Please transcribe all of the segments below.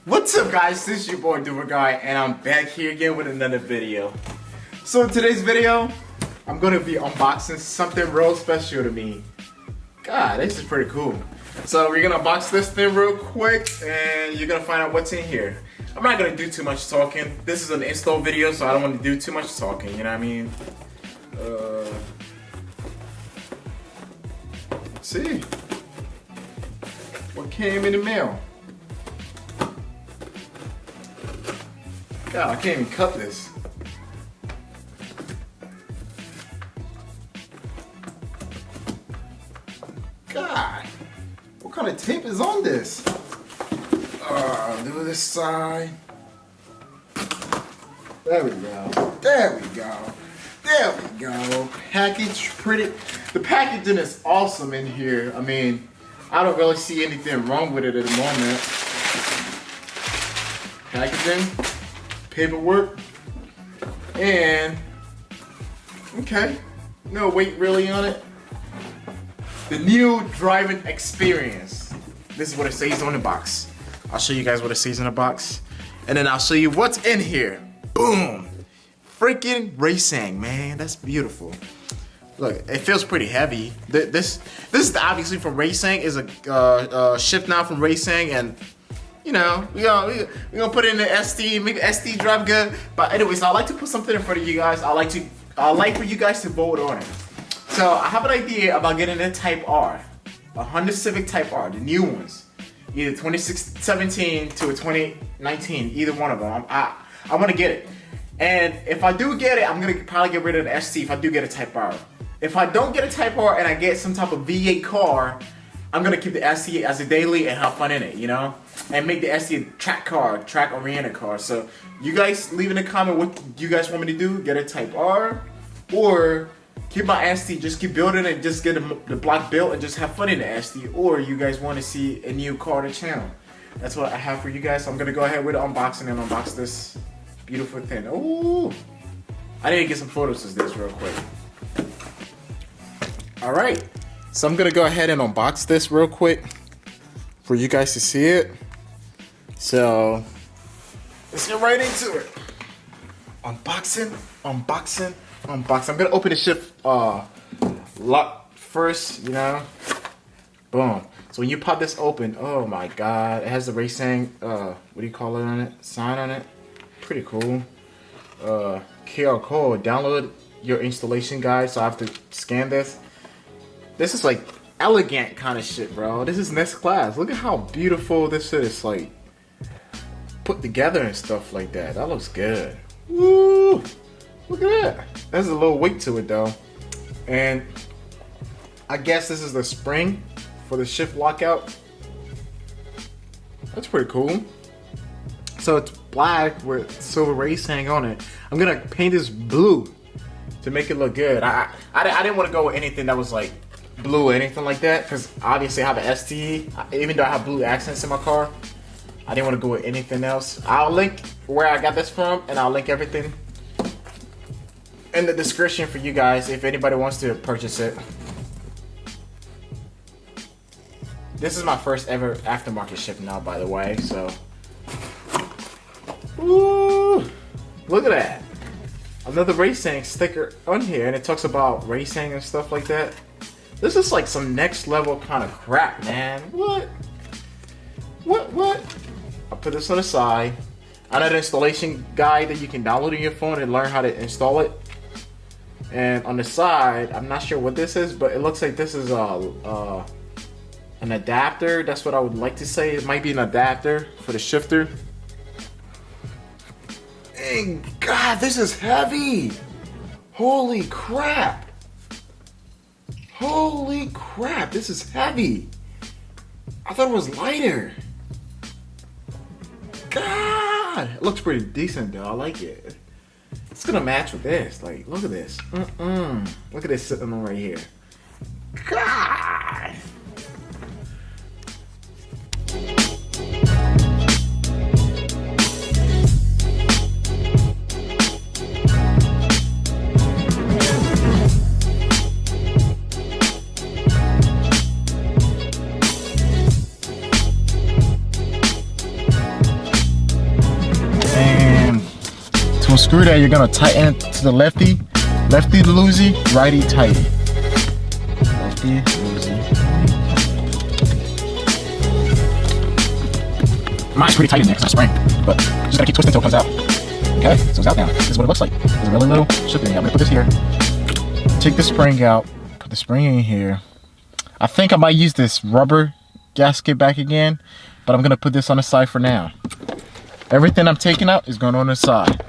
What's up, guys? This is your boy Duper Guy, and I'm back here again with another video. So in today's video, I'm gonna be unboxing something real special to me. God, this is pretty cool. So we're gonna unbox this thing real quick, and you're gonna find out what's in here. I'm not gonna do too much talking. This is an install video, so I don't want to do too much talking. You know what I mean? Let's see what came in the mail. God, I can't even cut this. God, what kind of tape is on this? Do this side. There we go. There we go. There we go. Package pretty. The packaging is awesome in here. I mean, I don't really see anything wrong with it at the moment. Packaging. Paperwork, and okay, no weight really on it. The new driving experience. This is what it says on the box. I'll show you guys what it says in the box, and then I'll show you what's in here. Boom! Freaking Raceseng, man, that's beautiful. Look, it feels pretty heavy. This is obviously from Raceseng. Is a shift now from Raceseng, and you know, we're gonna put it in the SD, make the SD drive good. But anyways, I like to put something in front of you guys. I like for you guys to vote on it. So I have an idea about getting a Type R, a Honda Civic Type R, the new ones, either 2017 to a 2019, either one of them. I want to get it, and if I do get it, I'm gonna probably get rid of the ST if I do get a Type R. If I don't get a Type R and I get some type of V8 car, I'm gonna keep the ST as a daily and have fun in it, you know? And make the ST a track-oriented car. So you guys leave in a comment what you guys want me to do. Get a Type R, or keep my ST, just keep building it, just get the block built and just have fun in the ST. Or you guys want to see a new car to channel. That's what I have for you guys. So I'm gonna go ahead with the unboxing and unbox this beautiful thing. Ooh, I need to get some photos of this real quick. All right. So I'm gonna go ahead and unbox this real quick for you guys to see it. So let's get right into it. Unboxing. I'm gonna open the shift lock first, you know. Boom. So when you pop this open, oh my God, it has the Raceseng what do you call it on it? Sign on it. Pretty cool. QR code. Download your installation guide. So I have to scan this. This is like elegant kind of shit, bro. This is next class. Look at how beautiful this is, like put together and stuff like that. That looks good. Woo! Look at that. There's a little weight to it though. And I guess this is the spring for the shift lockout. That's pretty cool. So it's black with silver Raceseng on it. I'm gonna paint this blue to make it look good. I didn't want to go with anything that was like blue or anything like that, because obviously I have an ST. Even though I have blue accents in my car, I didn't want to go with anything else. I'll link where I got this from, and I'll link everything in the description for you guys if anybody wants to purchase it. This is my first ever aftermarket shift now, by the way, so woo, look at that. Another Raceseng sticker on here, and it talks about Raceseng and stuff like that. This is like some next level kind of crap, man. What? I'll put this on the side. Another installation guide that you can download on your phone and learn how to install it. And on the side, I'm not sure what this is, but it looks like this is an adapter. That's what I would like to say. It might be an adapter for the shifter. Dang, God, this is heavy. Holy crap. Holy crap, this is heavy. I thought it was lighter. God, it looks pretty decent though. I like it. It's gonna match with this. Like, look at this. Look at this sitting on right here. God. screw that, you're gonna tighten it to the lefty loosey, righty tighty. Lefty loosey. Mine's pretty tight in there because I spring, but just gotta keep twisting until it comes out. Okay, so it's out now. This is what it looks like. There's a really little shifter. I'm gonna put this here. Take the spring out. Put the spring in here. I think I might use this rubber gasket back again, but I'm gonna put this on the side for now. Everything I'm taking out is going on the side.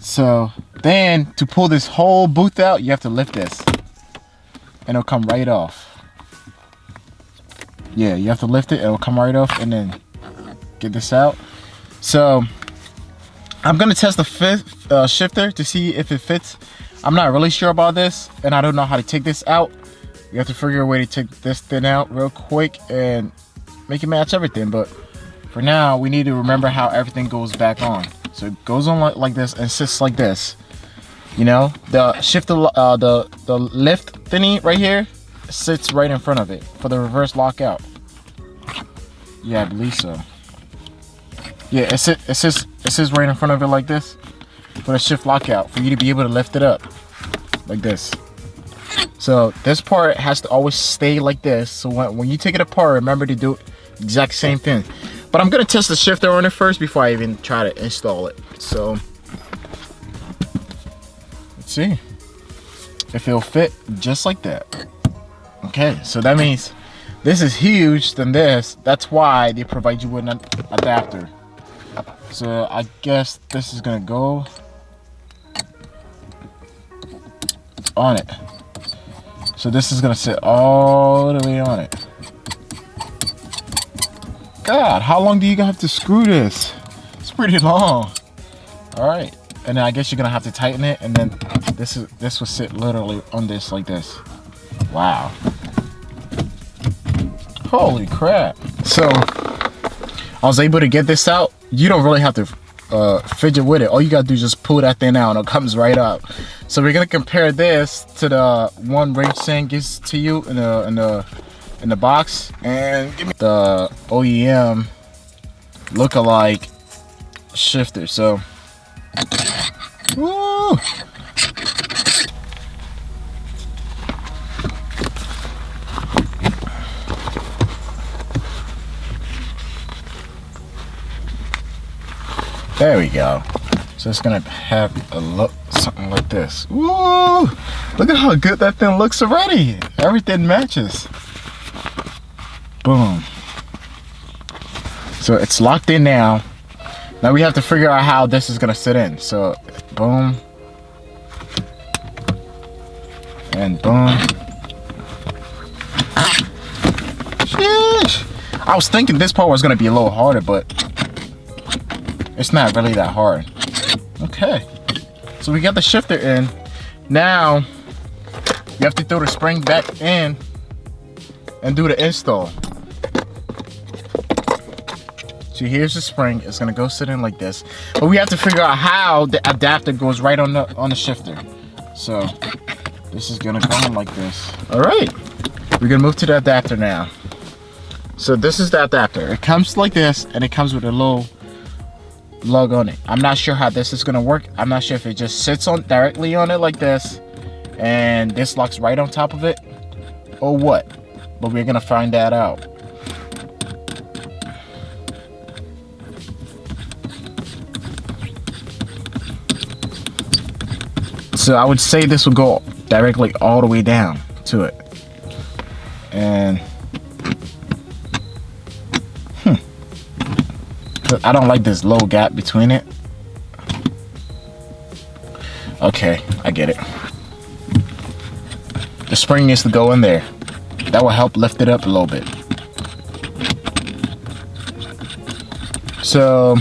So then to pull this whole booth out, you have to lift this and it'll come right off. Yeah, you have to lift it, it'll come right off, and then get this out. So I'm gonna test the shifter to see if it fits. I'm not really sure about this, and I don't know how to take this out. You have to figure a way to take this thing out real quick and make it match everything. But for now, we need to remember how everything goes back on. So it goes on like this and sits like this. You know, the shifter, the lift thingy right here sits right in front of it for the reverse lockout. Yeah, I believe so. Yeah, it sits right in front of it like this for the shift lockout for you to be able to lift it up like this. So this part has to always stay like this. So when you take it apart, remember to do the exact same thing. But I'm gonna test the shifter on it first before I even try to install it. So let's see if it'll fit just like that. Okay, so that means this is huge than this. That's why they provide you with an adapter. So I guess this is gonna go on it. So this is gonna sit all the way on it. God, how long do you have to screw this? It's pretty long. All right, and then I guess you're gonna have to tighten it, and then this will sit literally on this like this. Wow. Holy crap. So I was able to get this out. You don't really have to fidget with it. All you gotta do is just pull that thing out and it comes right up. So we're gonna compare this to the one Raceseng gives to you in the box, and give me the OEM look-alike shifter. So woo! There we go. So it's gonna have a look something like this. Woo! Look at how good that thing looks already. Everything matches. Boom. So it's locked in now. Now we have to figure out how this is gonna sit in. So boom. And boom. Sheesh. I was thinking this part was gonna be a little harder, but it's not really that hard. Okay, so we got the shifter in. Now you have to throw the spring back in and do the install. So here's the spring. It's gonna go sit in like this, but we have to figure out how the adapter goes right on the shifter. So this is gonna go in like this. All right, we're gonna move to the adapter now. So this is the adapter. It comes like this, and it comes with a little lug on it. I'm not sure how this is gonna work. I'm not sure if it just sits on directly on it like this and this locks right on top of it or what, but we're gonna find that out. So I would say this will go directly all the way down to it, and I don't like this low gap between it. Okay, I get it. The spring needs to go in there. That will help lift it up a little bit. So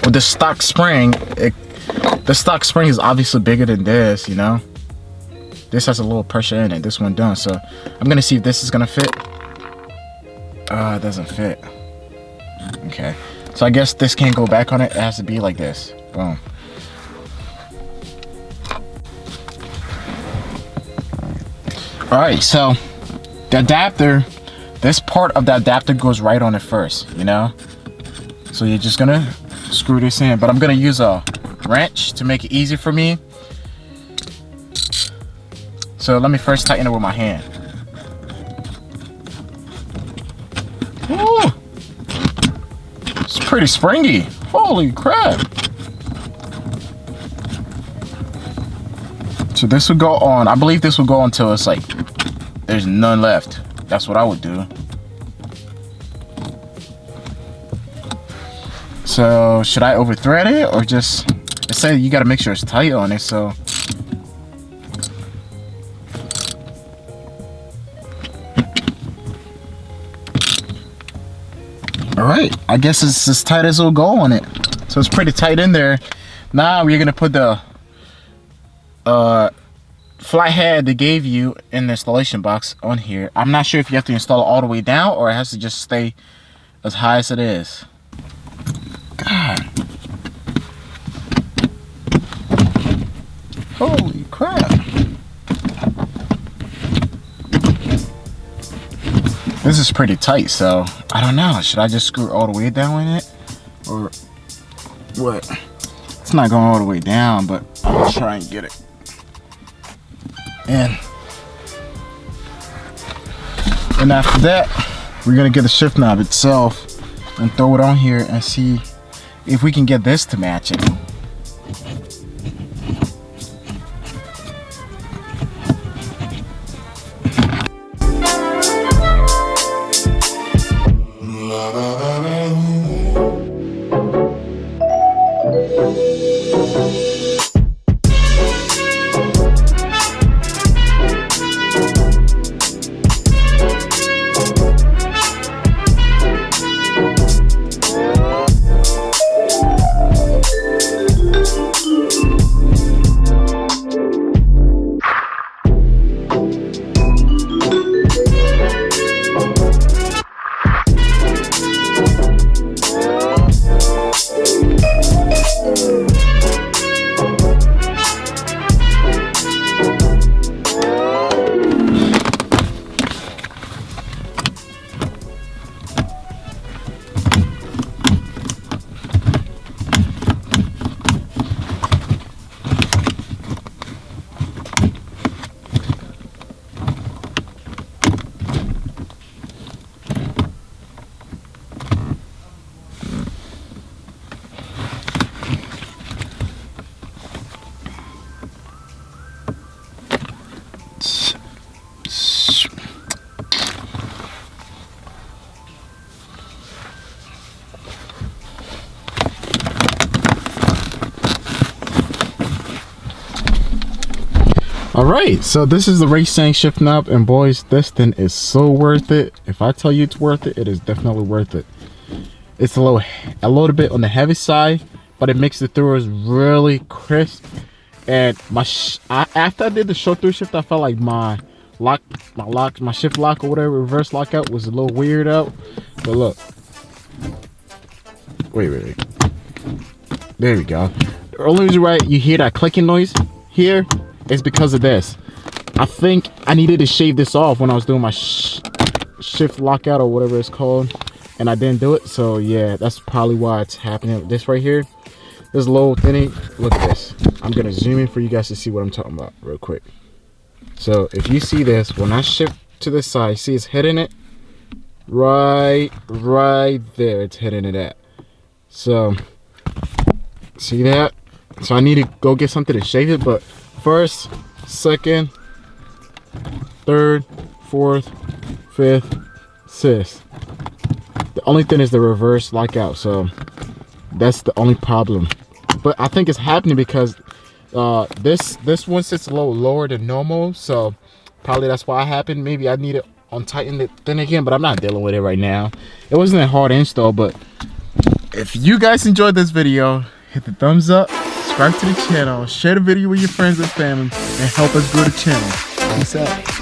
with the stock spring, the stock spring is obviously bigger than this, you know. This has a little pressure in it, this one don't. So I'm gonna see if this is gonna fit. It doesn't fit. Okay, so I guess this can't go back on it. It has to be like this. Boom. All right, so the adapter this part of the adapter goes right on it first, you know? So you're just gonna screw this in, but I'm gonna use a wrench to make it easy for me. So let me first tighten it with my hand. Ooh, it's pretty springy. Holy crap. So this will go on, I believe this will go until it's like, there's none left. That's what I would do. So should I over thread it or just, it says you gotta make sure it's tight on it, so. Alright, I guess it's as tight as it'll go on it. So it's pretty tight in there. Now we're gonna put the flat head they gave you in the installation box on here. I'm not sure if you have to install it all the way down or it has to just stay as high as it is. God. Holy crap. This is pretty tight, so I don't know. Should I just screw all the way down in it? Or what? It's not going all the way down, but I'll try and get it in. And after that, we're gonna get the shift knob itself and throw it on here and see if we can get this to match it. Alright, so this is the Raceseng shift knob, and boys, this thing is so worth it. If I tell you it's worth it, it is definitely worth it. It's a little bit on the heavy side, but it makes the throws really crisp. And after I did the show through shift, I felt like my shift lock or whatever, reverse lockout was a little weird out. But look, wait, there we go. The only reason why you hear that clicking noise here is because of this. I think I needed to shave this off when I was doing my shift lockout or whatever it's called, and I didn't do it. So yeah, that's probably why it's happening. This right here, this little thinning, look at this. I'm gonna zoom in for you guys to see what I'm talking about real quick. So if you see this, when I shift to this side, see it's hitting it right there, it's hitting it at. So see that? So I need to go get something to shave it, but first, second, third, fourth, fifth, sixth. The only thing is the reverse lockout, so that's the only problem. But I think it's happening because this one sits a little lower than normal, so probably that's why it happened. Maybe I need to untighten it then again, but I'm not dealing with it right now. It wasn't a hard install, but if you guys enjoyed this video, hit the thumbs up, subscribe to the channel, share the video with your friends and family, and help us grow the channel. Peace out.